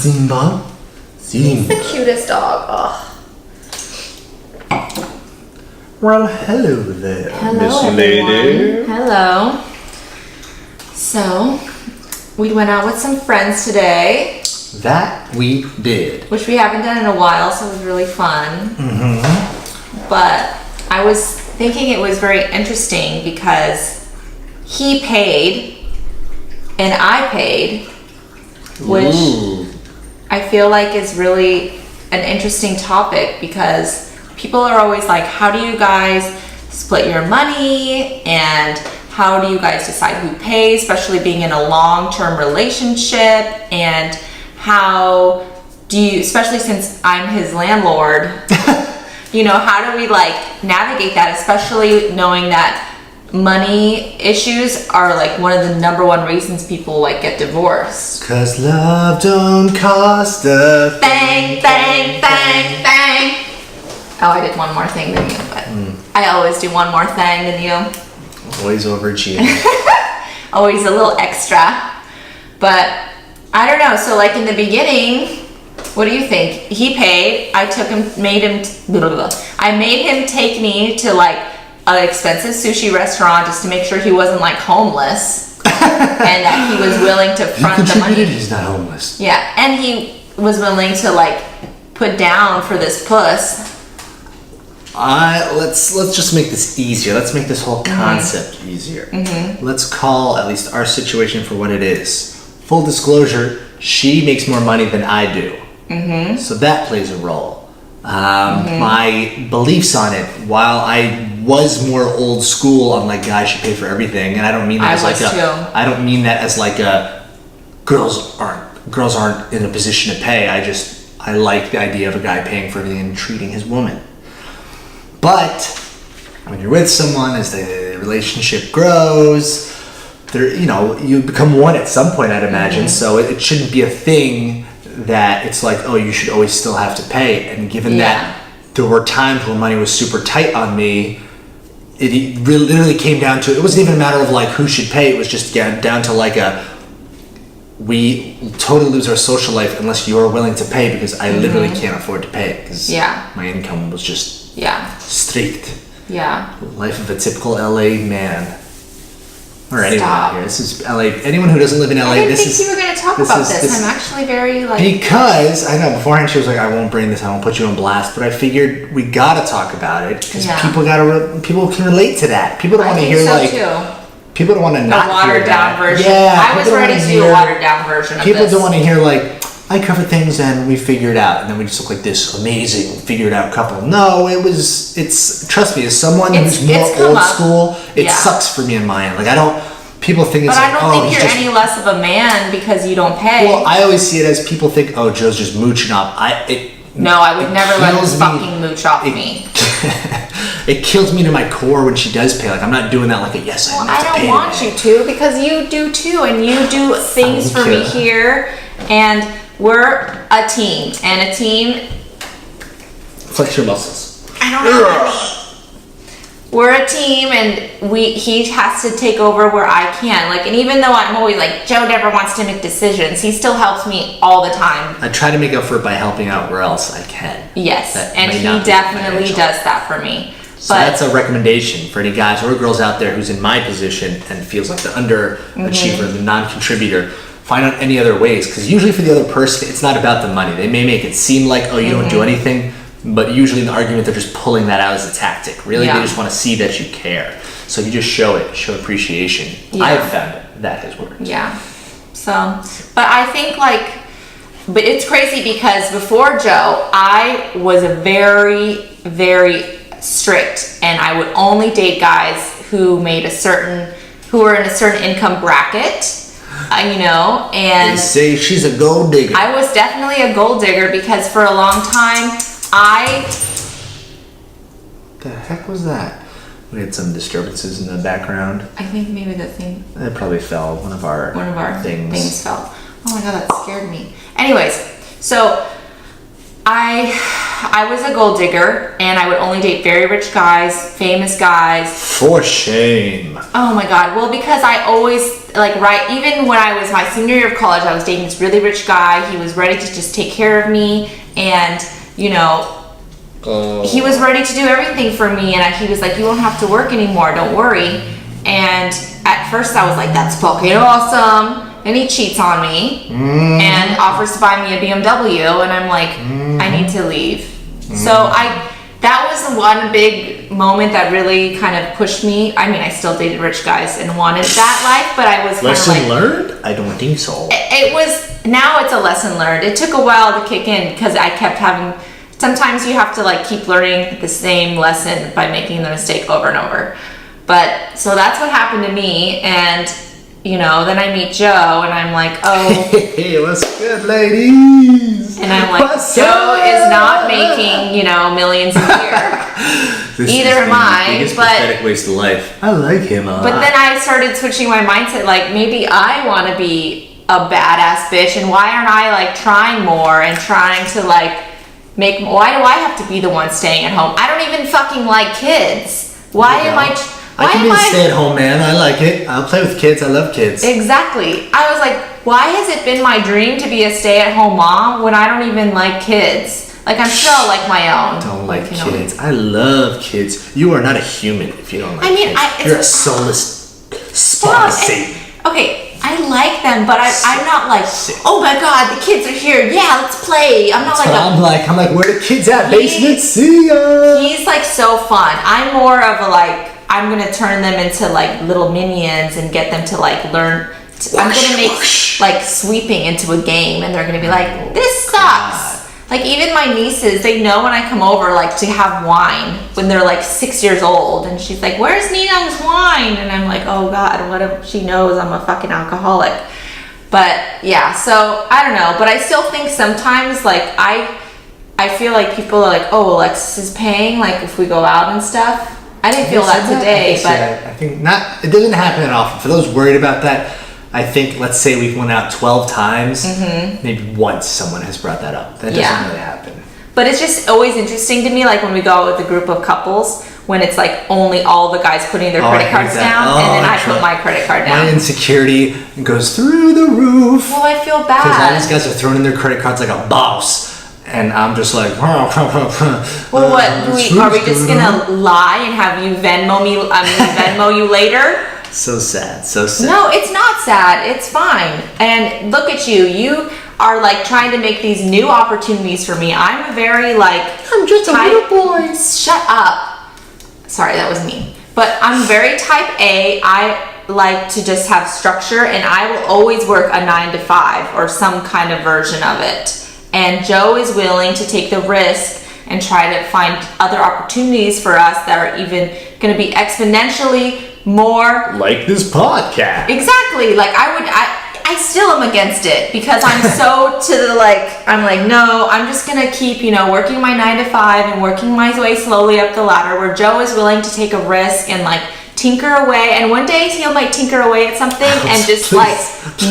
Simba. He's the cutest dog. Ugh. Well, hello there, Hello, Miss everyone. Lady. Hello. So, we went out with some friends today. That we did. Which we haven't done in a while, so it was really fun. Mm-hmm. But I was thinking it was very interesting because he paid and I paid, which I feel like is really an interesting topic because people are always like, how do you guys split your money and how do you guys decide who pays, especially being in a long-term relationship, and how do you, especially since I'm his landlord, you know, how do we like navigate that, especially knowing that money issues are like one of the number one reasons people like get divorced. 'Cause love don't cost a Bang, bang, bang, bang. Oh, I did one more thing than you, but I always do one more thing than you. Always overachieving. Always a little extra. But I don't know, so like in the beginning, what do you think? He paid, I took him, I made him take me to like an expensive sushi restaurant just to make sure he wasn't like homeless and that he was willing to front the money. He's not homeless. Yeah, and he was willing to like put down for this puss. Let's just make this easier. Let's make this whole concept easier. Let's call at least our situation for what it is. Full disclosure, she makes more money than I do. So that plays a role. My beliefs on it, while I was more old school on like guys should pay for everything, and I don't mean that I don't mean that as like a girls aren't in a position to pay. I like the idea of a guy paying for everything and treating his woman. But when you're with someone, as the relationship grows, you become one at some point, I'd imagine. So it shouldn't be a thing that it's like, oh, you should always still have to pay. And given that there were times where money was super tight on me, it really literally came down to, it wasn't even a matter of like who should pay. It was just down to like we totally lose our social life unless you're willing to pay, because I literally can't afford to pay because my income was just strict. Life of a typical LA man. Or anyone here. This is LA. Anyone who doesn't live in LA, I didn't think you were going to talk about this. I'm actually very like... Because, I know, beforehand she was like, I won't bring this, I won't put you on blast, but I figured we gotta talk about it, because people can relate to that. People don't want to hear people don't want to not hear watered down version. Yeah. I was ready to do a watered down version of this. People don't want to hear like, I cover things and we figure it out, and then we just look like this amazing figured out couple. No, it's trust me, as someone who's more old school, it sucks for me in my end. Like people think it's but I don't think you're any less of a man because you don't pay. Well, I always see it as people think, oh, Joe's just mooching off. No, I would never let him fucking mooch off me. It kills me to my core when she does pay. Like, I'm not doing that like a yes, I don't want you to, because you do too, and you do things for me here, and we're a team, and a team... Flex your muscles. I don't know. We're a team, and he has to take over where I can. Like, and even though I'm always like, Joe never wants to make decisions, he still helps me all the time. I try to make up for it by helping out where else I can. Yes, and he definitely does that for me. So that's a recommendation for any guys or girls out there who's in my position and feels like the underachiever, the non-contributor. Find out any other ways, because usually for the other person, it's not about the money. They may make it seem like, oh, you don't do anything, but usually in the argument, they're just pulling that out as a tactic. Really, they just want to see that you care. So you just show appreciation. I have found that has worked. Yeah. So, but I think but it's crazy because before Joe, I was a very, very strict, and I would only date guys who were in a certain income bracket. And they say she's a gold digger. I was definitely a gold digger because for a long time, The heck was that? We had some disturbances in the background. I think maybe the thing... It probably fell. One of our things fell. Oh my god, that scared me. Anyways, so I I was a gold digger, and I would only date very rich guys, famous guys. For shame. Oh my God. Well, because I always, even when I was my senior year of college, I was dating this really rich guy. He was ready to just take care of me, and, he was ready to do everything for me, and he was like, you won't have to work anymore, don't worry. And at first I was like, that's fucking awesome. And he cheats on me and offers to buy me a BMW, and I'm like, I need to leave. So that was one big moment that really kind of pushed me. I mean, I still dated rich guys and wanted that life, but I was kind of like... Lesson learned? I don't think so. Now it's a lesson learned. It took a while to kick in because I kept having... Sometimes you have to keep learning the same lesson by making the mistake over and over. But, so that's what happened to me, and... then I meet Joe, and I'm like, oh. Hey, what's good, ladies? And I'm like, Joe is not making, millions a year. Either am I. Biggest pathetic waste of life. I like him a lot. But then I started switching my mindset, maybe I want to be a badass bitch, and why aren't I, trying more and trying to, why do I have to be the one staying at home? I don't even fucking like kids. Why am I... I can be a stay-at-home man. I like it. I'll play with kids. I love kids. Exactly. I was like, why has it been my dream to be a stay-at-home mom when I don't even like kids? I'm sure I'll like my own. Don't like kids. I love kids. You are not a human if you don't like kids. You're a soulless spawn of Satan. Okay, I like them, but I'm not like, oh my God, the kids are here. Yeah, let's play. I'm not I'm like, where the kids at? Basement? See ya. He's so fun. I'm more of a I'm going to turn them into little minions and get them to learn. I'm going to make sweeping into a game, and they're going to be like, this sucks. Even my nieces, they know when I come over to have wine when they're 6 years old, and she's like, where's Nina's wine? And I'm like, oh God, what if she knows I'm a fucking alcoholic? But yeah, so I don't know, but I still think sometimes I feel like people are like, oh, Alexis is paying if we go out and stuff. I didn't feel that today, but I think not. It doesn't happen that often. For those worried about that, I think, let's say we've went out 12 times, maybe once someone has brought that up. That doesn't really happen. But it's just always interesting to me, when we go out with a group of couples, when it's only all the guys putting their credit cards down, and then I put my credit card down. My insecurity goes through the roof. Well, I feel bad. Because all these guys are throwing in their credit cards like a boss. And I'm just like, well, what are we just gonna lie and have you Venmo you later? So sad, so sad. No, it's not sad. It's fine. And look at you. You are trying to make these new opportunities for me. I'm a very I'm just a little boy. Shut up. Sorry, that was mean. But I'm very type A. I like to just have structure, and I will always work a 9 to 5 or some kind of version of it. And Joe is willing to take the risk and try to find other opportunities for us that are even going to be exponentially more... Like this podcast. Exactly. I still am against it because I'm so no, I'm just going to keep, working my 9 to 5 and working my way slowly up the ladder, where Joe is willing to take a risk and tinker away, and one day he might tinker away at something and just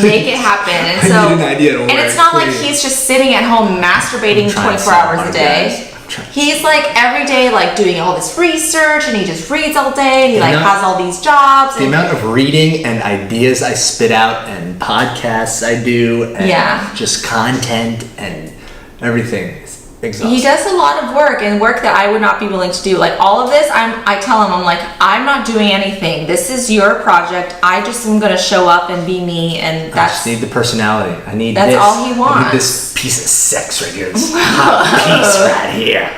make it happen. And so, I need an idea to work, and it's not like he's just sitting at home masturbating 24 hours a day. He's every day doing all this research, and he just reads all day, and he has all these jobs. The amount of reading and ideas I spit out, and podcasts I do, and just content and everything. Exhausting. He does a lot of work, and work that I would not be willing to do. All of this, I tell him, I'm not doing anything. This is your project. I just am going to show up and be me, and I just need the personality. That's all he wants. I need this piece of sex right here. This hot piece right here.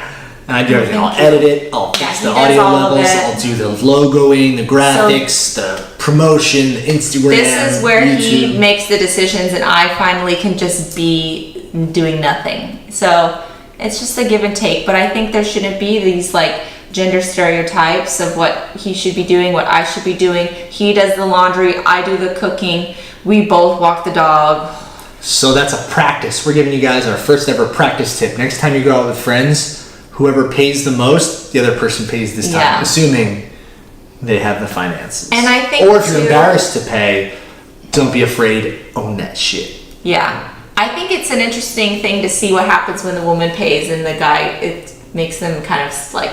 And I do everything. I'll edit it. I'll fix the audio levels. I'll do the logoing, the graphics, the promotion, the Instagram. This is where YouTube. He makes the decisions, and I finally can just be doing nothing. So it's just a give and take, but I think there shouldn't be these gender stereotypes of what he should be doing, what I should be doing. He does the laundry, I do the cooking, we both walk the dog. So that's a practice. We're giving you guys our first ever practice tip. Next time you go out with friends, whoever pays the most, the other person pays this time, assuming they have the finances. And I think, or if you're embarrassed to pay, don't be afraid, own that shit. Yeah. I think it's an interesting thing to see what happens when the woman pays and the guy, makes them kind of like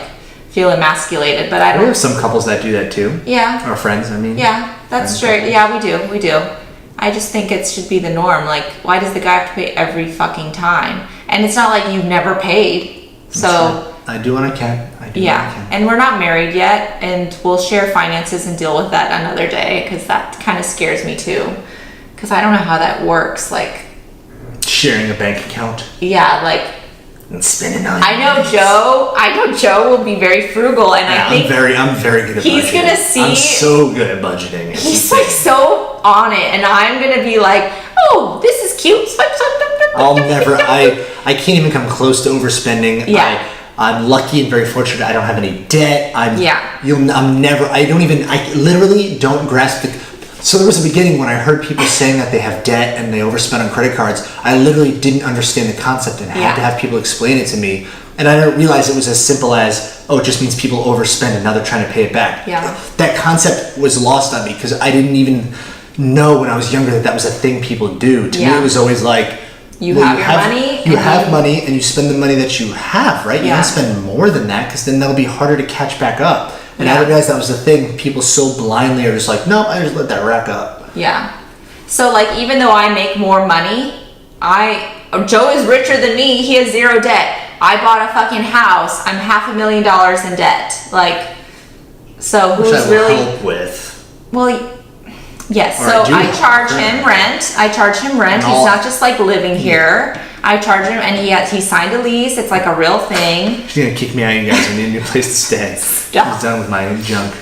feel emasculated. But I We don't. have some couples that do that too. Yeah. Our friends, I mean. Yeah, that's true. Yeah, we do. I just think it should be the norm. Like, why does the guy have to pay every fucking time? And it's not like you've never paid. So I do when I can. yeah, and we're not married yet, and we'll share finances and deal with that another day, because that kind of scares me too. Because I don't know how that works. Like, sharing a bank account yeah, like. and spending on. I know Joe will be very frugal, and Yeah, I think I'm very good at budgeting. he's gonna see. I'm so good at budgeting. It's He's insane. like so on it, and I'm gonna be like, oh, this is cute. Swipe, swipe, swipe, swipe, I'll swipe, never. swipe. I can't even come close to overspending. Yeah. I'm lucky and very fortunate. I don't have any debt. I literally don't grasp the. So there was a beginning when I heard people saying that they have debt and they overspend on credit cards. I literally didn't understand the concept and had to have people explain it to me. And I didn't realize it was as simple as, oh, it just means people overspend and now they're trying to pay it back. Yeah. That concept was lost on me because I didn't even know when I was younger that was a thing people do. To me, it was always like, you have your money. You have money and you spend the money that you have, right? You don't spend more than that because then that'll be harder to catch back up. And I realized that was the thing. People so blindly are just like, no, I just let that rack up. Yeah. So like, even though I make more money, Joe is richer than me. He has zero debt. I bought a fucking house. I'm $500,000 in debt. Like, so Which who's I will really help with. well? Yes. Or So I do I help charge currently. him rent. And He's not just like living here. I charge him, and he signed a lease. It's like a real thing. She's gonna kick me out, you guys. I need a new place to stay. Stop. I'm done with my junk.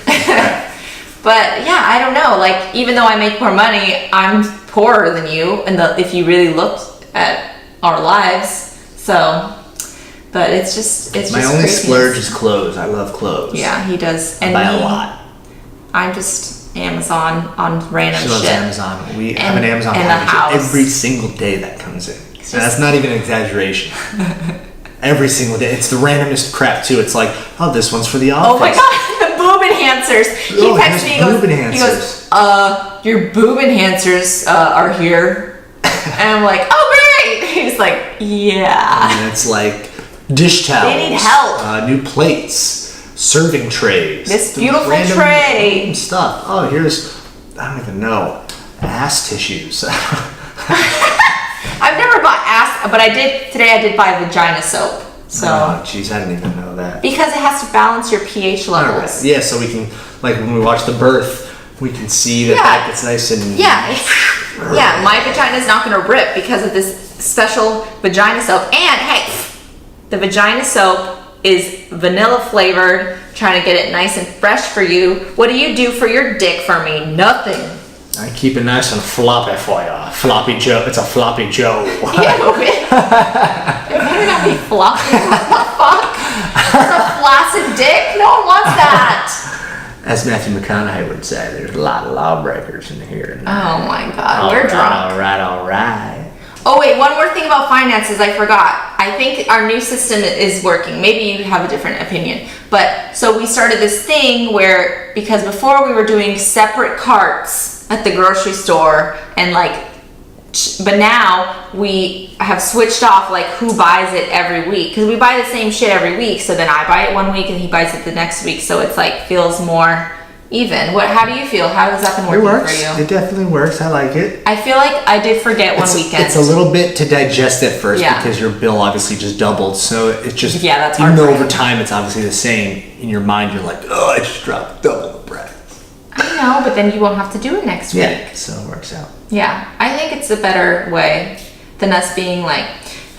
But yeah, I don't know. Like, even though I make more money, I'm poorer than you. And if you really looked at our lives, so. But it's just My only craziness. splurge is clothes. I love clothes. Yeah, he does. I And buy me, a lot. I'm just Amazon on random She loves shit. Amazon. We have an Amazon and the package house. every single day that comes in. And that's not even an exaggeration. Every single day. It's the randomest crap too. It's like, oh, this one's for the office. Oh my god, the boob enhancers. He texts me, he goes, your boob enhancers are here. And I'm like, oh great. He's like, yeah. And it's like dish towels. They need help. New plates. Serving trays. This beautiful random tray. Stuff. Oh, here's, I don't even know, ass tissues. I've never bought ass, but today I did buy vagina soap. So. Oh, jeez, I didn't even know that. Because it has to balance your pH levels. Alright. Yeah, so we can, like when we watch the birth, we can see that gets nice and... Yeah, my vagina's not going to rip because of this special vagina soap. And hey, the vagina soap is vanilla flavored, trying to get it nice and fresh for you. What do you do for your dick for me? Nothing. I keep it nice and floppy for you. Floppy Joe. It's a floppy Joe. It better not be floppy. What the fuck? It's a flaccid dick? No one wants that. As Matthew McConaughey would say, there's a lot of lawbreakers in here. Oh my god, we're drunk. All right. Oh wait, one more thing about finances I forgot. I think our new system is working. Maybe you have a different opinion. But so we started this thing where, because before we were doing separate carts at the grocery store and like, but now we have switched off like who buys it every week, because we buy the same shit every week. So then I buy it one week and he buys it the next week. So it's like feels more even. How do you feel? How has that been working for you? It definitely works. I like it. I feel like I did forget one weekend. It's a little bit to digest at first Yeah. because your bill obviously just doubled. So it's just, that's even hard though for over you. time it's obviously the same, in your mind you're like, oh, I just dropped double the price. I know, but then you won't have to do it next week. Yeah, so it works out. Yeah, I think it's a better way than us being like,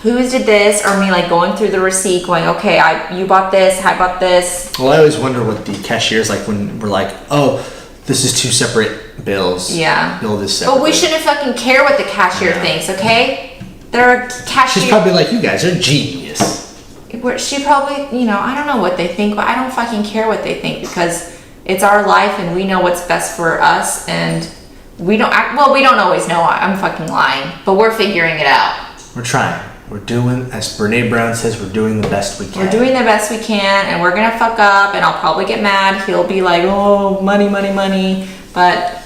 who did this? Or me like going through the receipt going, okay, you bought this, I bought this. Well, I always wonder what the cashier's like when we're like, oh, this is two separate bills. Yeah. Bill this separately. But we shouldn't fucking care what the cashier thinks, okay? They're a cashier. She's probably like, you guys are genius. She probably, I don't know what they think, but I don't fucking care what they think because it's our life and we know what's best for us, and we don't always know. I'm fucking lying, but we're figuring it out. We're trying. We're doing, as Brene Brown says, we're doing the best we can. We're doing the best we can, and we're gonna fuck up, and I'll probably get mad. He'll be like, oh, money, but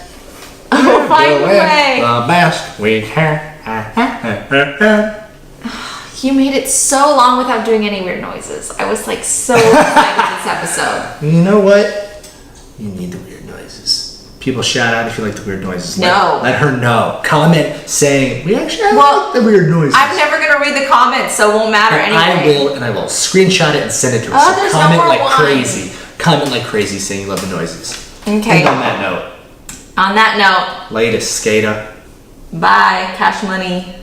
we'll find a way. The best we can. You made it so long without doing any weird noises. I was like so excited this episode. You know what? You need the weird noises. People shout out if you like the weird noises. No. Let her know. Comment saying, we actually Well, like the weird noises. I'm never going to read the comments, so it won't matter anyway. I will screenshot it and send it to her. Oh, So there's comment no more like wine. crazy. Comment like crazy saying you love the noises. Okay. And on that note. On that note. Latest, skater. Bye. Cash money.